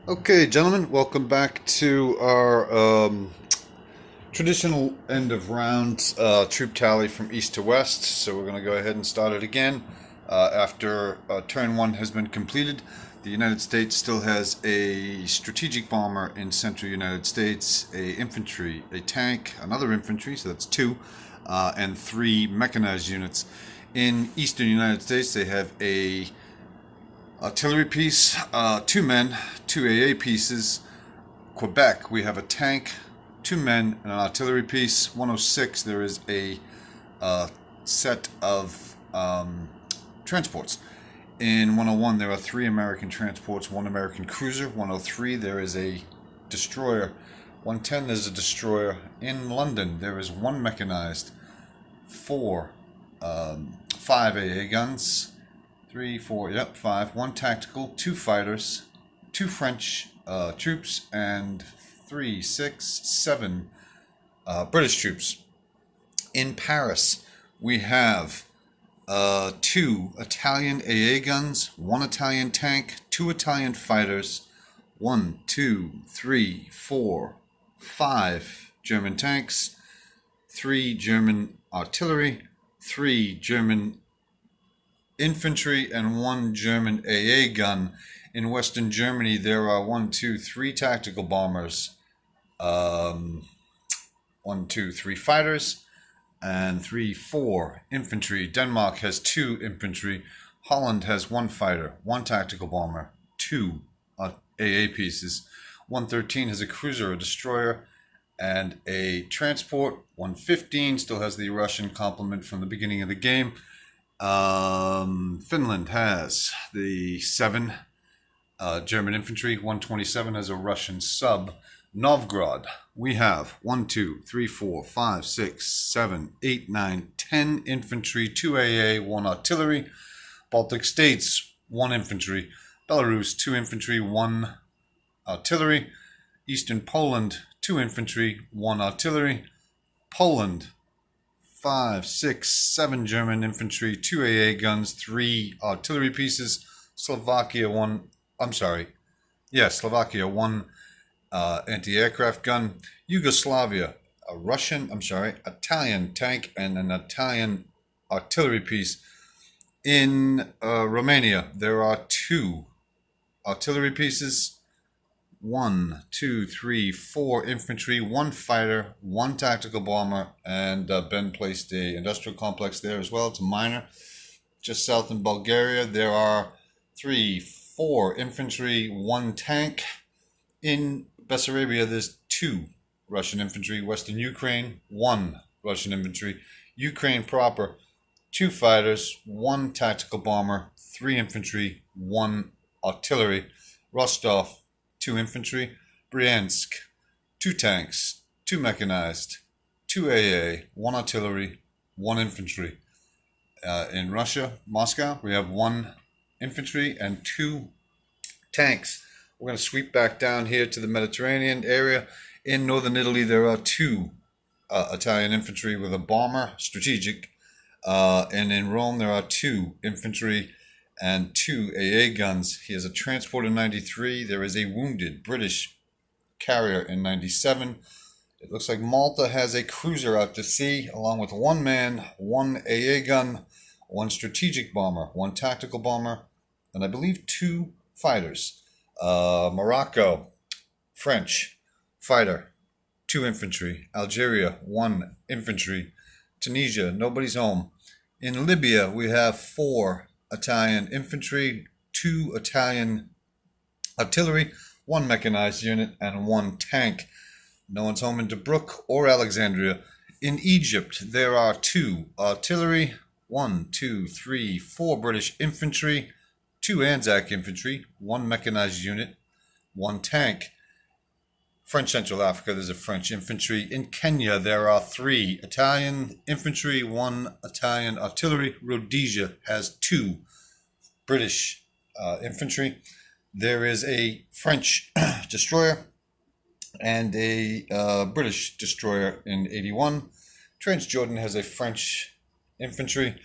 Okay, gentlemen, welcome back to our traditional end of round troop tally from east to west. So we're going to go ahead and start it again. After turn one has been completed, the United States still has a strategic bomber in central United States, a infantry, a tank, another infantry, so that's two, and three mechanized units. In eastern United States, they have a artillery piece, two men, two AA pieces. Quebec, we have a tank, two men, and an artillery piece. 106, there is a set of transports. In 101, there are three American transports, one American cruiser. 103, there is a destroyer. 110, there's a destroyer. In London, there is one mechanized, five AA guns, three, four, yep, five, one tactical, two fighters, two French troops, and three, six, seven British troops. In Paris, we have two Italian AA guns, one Italian tank, two Italian fighters, one, two, three, four, five German tanks, three German artillery, three German infantry, and one German AA gun. In Western Germany, there are one, two, three tactical bombers, one, two, three fighters, and three, four infantry. Denmark has two infantry. Holland has one fighter, one tactical bomber, two AA pieces. 113 has a cruiser, a destroyer, and a transport. 115 still has the Russian complement from the beginning of the game. Finland has the seven German infantry. 127 has a Russian sub. Novgorod, we have 1, 2, 3, 4, 5, 6, 7, 8, 9, 10 infantry, 2 AA, 1 artillery. Baltic States, 1 infantry. Belarus, 2 infantry, 1 artillery. Eastern Poland, 2 infantry, 1 artillery. Poland, 5, 6, 7 German infantry, 2 AA guns, 3 artillery pieces. Slovakia, 1 anti-aircraft gun. Yugoslavia, Italian tank and an Italian artillery piece. In Romania, there are 2 artillery pieces, 1, 2, 3, 4 infantry, 1 fighter, 1 tactical bomber, and Ben placed a industrial complex there as well. It's a minor. Just south in Bulgaria, there are 3, 4 infantry, 1 tank. In Bessarabia, there's 2 Russian infantry. Western Ukraine, 1 Russian infantry. Ukraine proper, 2 fighters, 1 tactical bomber, 3 infantry, 1 artillery. Rostov, 2 infantry. Bryansk, 2 tanks, 2 mechanized, 2 AA, 1 artillery, 1 infantry. In Russia, Moscow, we have 1 infantry and 2 tanks. We're going to sweep back down here to the Mediterranean area. In northern Italy, there are 2 Italian infantry with a bomber, strategic. And in Rome, there are 2 infantry and 2 AA guns. He has a transport in 93. There is a wounded British carrier in 97. It looks like Malta has a cruiser out to sea, along with 1 man, 1 AA gun, 1 strategic bomber, 1 tactical bomber, and I believe 2 fighters. Morocco, French, fighter, 2 infantry. Algeria, 1 infantry. Tunisia, nobody's home. In Libya, we have 4 Italian infantry, 2 Italian artillery, 1 mechanized unit, and 1 tank. No one's home in Tobruk or Alexandria. In Egypt, there are 2 artillery, 1, 2, 3, 4 British infantry, 2 Anzac infantry, 1 mechanized unit, 1 tank. French Central Africa, there's a French infantry. In Kenya, there are 3 Italian infantry, 1 Italian artillery. Rhodesia has 2 British infantry. There is a French destroyer and a British destroyer in 81. Transjordan has a French infantry.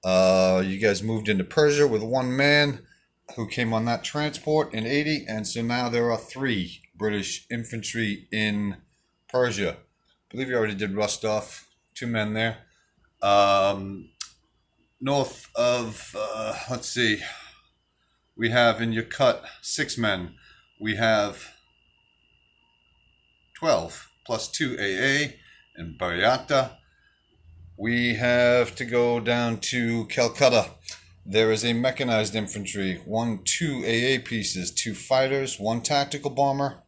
You guys moved into Persia with 1 man. who came on that transport in 80. And so now there are 3 British infantry in Persia. I believe you already did Rostov, 2 men there. North of, let's see, we have in Yakut 6 men. We have 12 plus 2 AA in Baryata. We have to go down to Calcutta. There is a mechanized infantry, 2 AA pieces, 2 fighters, 1 tactical bomber,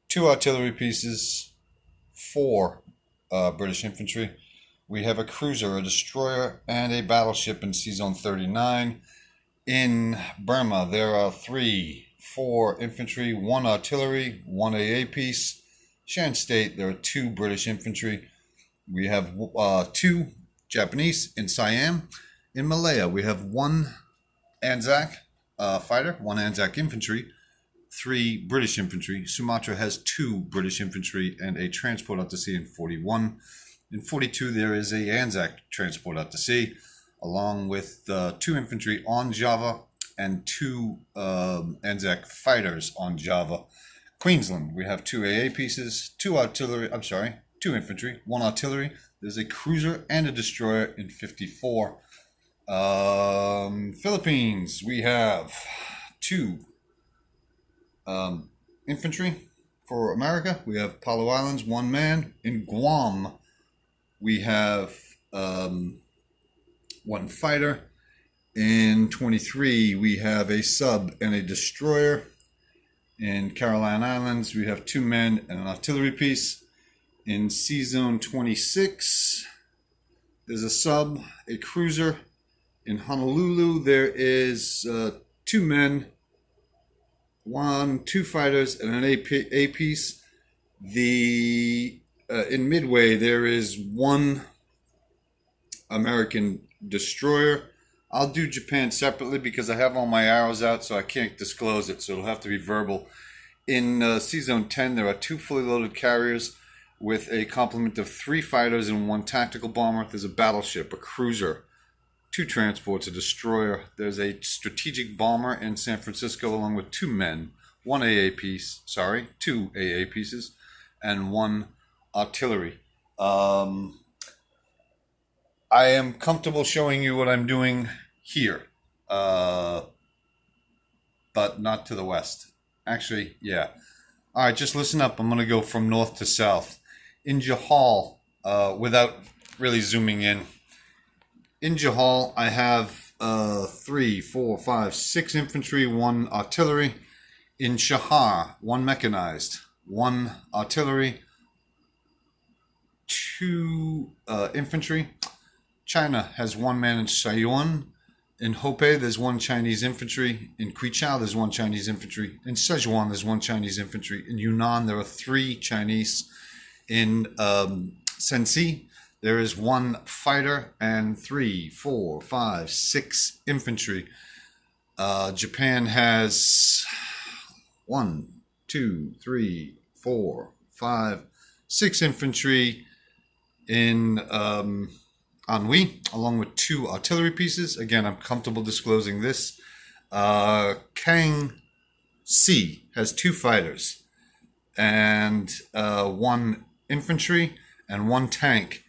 2 artillery pieces, 4 British infantry. We have a cruiser, a destroyer, and a battleship in Sea Zone 39. In Burma, there are 4 infantry, 1 artillery, 1 AA piece. Shan State, there are 2 British infantry. We have 2 Japanese in Siam. In Malaya, we have 1 Anzac fighter, 1 Anzac infantry, 3 British infantry. Sumatra has 2 British infantry and a transport out to sea in 41. In 42, there is a Anzac transport out to sea, along with 2 infantry on Java and 2 Anzac fighters on Java. Queensland, we have 2 AA pieces, 2 infantry, 1 artillery. There's a cruiser and a destroyer in 54. Philippines, we have 2 infantry for America. We have Palau Islands, 1 man. In Guam, we have 1 fighter. In 23, we have a sub and a destroyer. In Caroline Islands, we have 2 men and an artillery piece. In Sea Zone 26, there's a sub, a cruiser. In Honolulu, there is 2 men, 2 fighters, and an A piece. In Midway, there is 1 American destroyer. I'll do Japan separately because I have all my arrows out, so I can't disclose it, so it'll have to be verbal. In Sea Zone 10, there are 2 fully loaded carriers with a complement of 3 fighters and 1 tactical bomber. There's a battleship, a cruiser, 2 transports, a destroyer. There's a strategic bomber in San Francisco along with 2 men, 2 AA pieces, and 1 artillery. I am comfortable showing you what I'm doing here, but not to the west. Actually, yeah. All right, just listen up. I'm going to go from north to south. In Jahal, without really zooming in, Jahal, I have 6 infantry, 1 artillery. In Shahar, 1 mechanized, 1 artillery, 2 infantry. China has 1 man in Sayuan. In Hope, there's 1 Chinese infantry. In Quichao, there's 1 Chinese infantry. In Sichuan, there's 1 Chinese infantry. In Yunnan, there are 3 Chinese. In Sensi, there is 1 fighter and 6 infantry. Japan has 6 infantry in Anhui, along with 2 artillery pieces. Again, I'm comfortable disclosing this. Kang Si has 2 fighters and 1 infantry and 1 tank.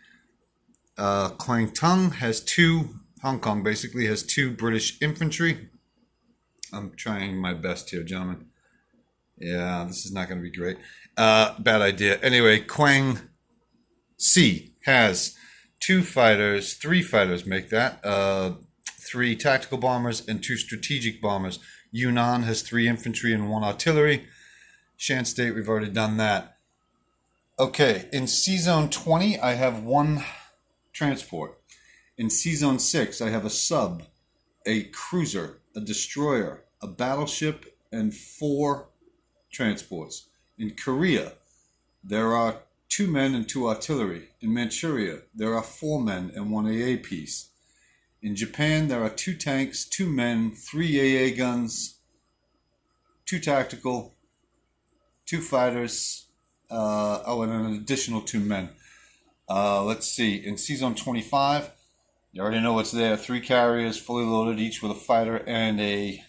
Kwangtung has 2, Hong Kong basically has 2 British infantry. I'm trying my best here, gentlemen. Yeah, this is not going to be great. Bad idea. Anyway, Kwang Si has 2 fighters, 3 fighters make that, 3 tactical bombers and 2 strategic bombers. Yunnan has 3 infantry and 1 artillery. Shan State, we've already done that. Okay, in Sea Zone 20, I have 1 transport. In Sea Zone 6, I have a sub, a cruiser, a destroyer, a battleship, and 4 transports. In Korea, there are 2 men and 2 artillery. In Manchuria, there are 4 men and 1 AA piece. In Japan, there are 2 tanks, 2 men, 3 AA guns, 2 tactical, 2 fighters, and an additional 2 men. Let's see. In Sea Zone 25, You already know what's there. 3 carriers, fully loaded, each with a fighter and a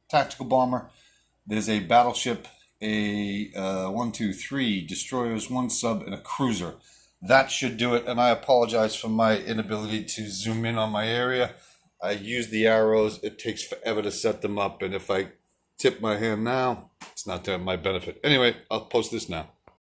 tactical bomber. There's a battleship, a 1, 2, 3 destroyers, 1 sub, and a cruiser. That should do it. And I apologize for my inability to zoom in on my area. I use the arrows. It takes forever to set them up. And if I tip my hand now, it's not to my benefit. Anyway, I'll post this now.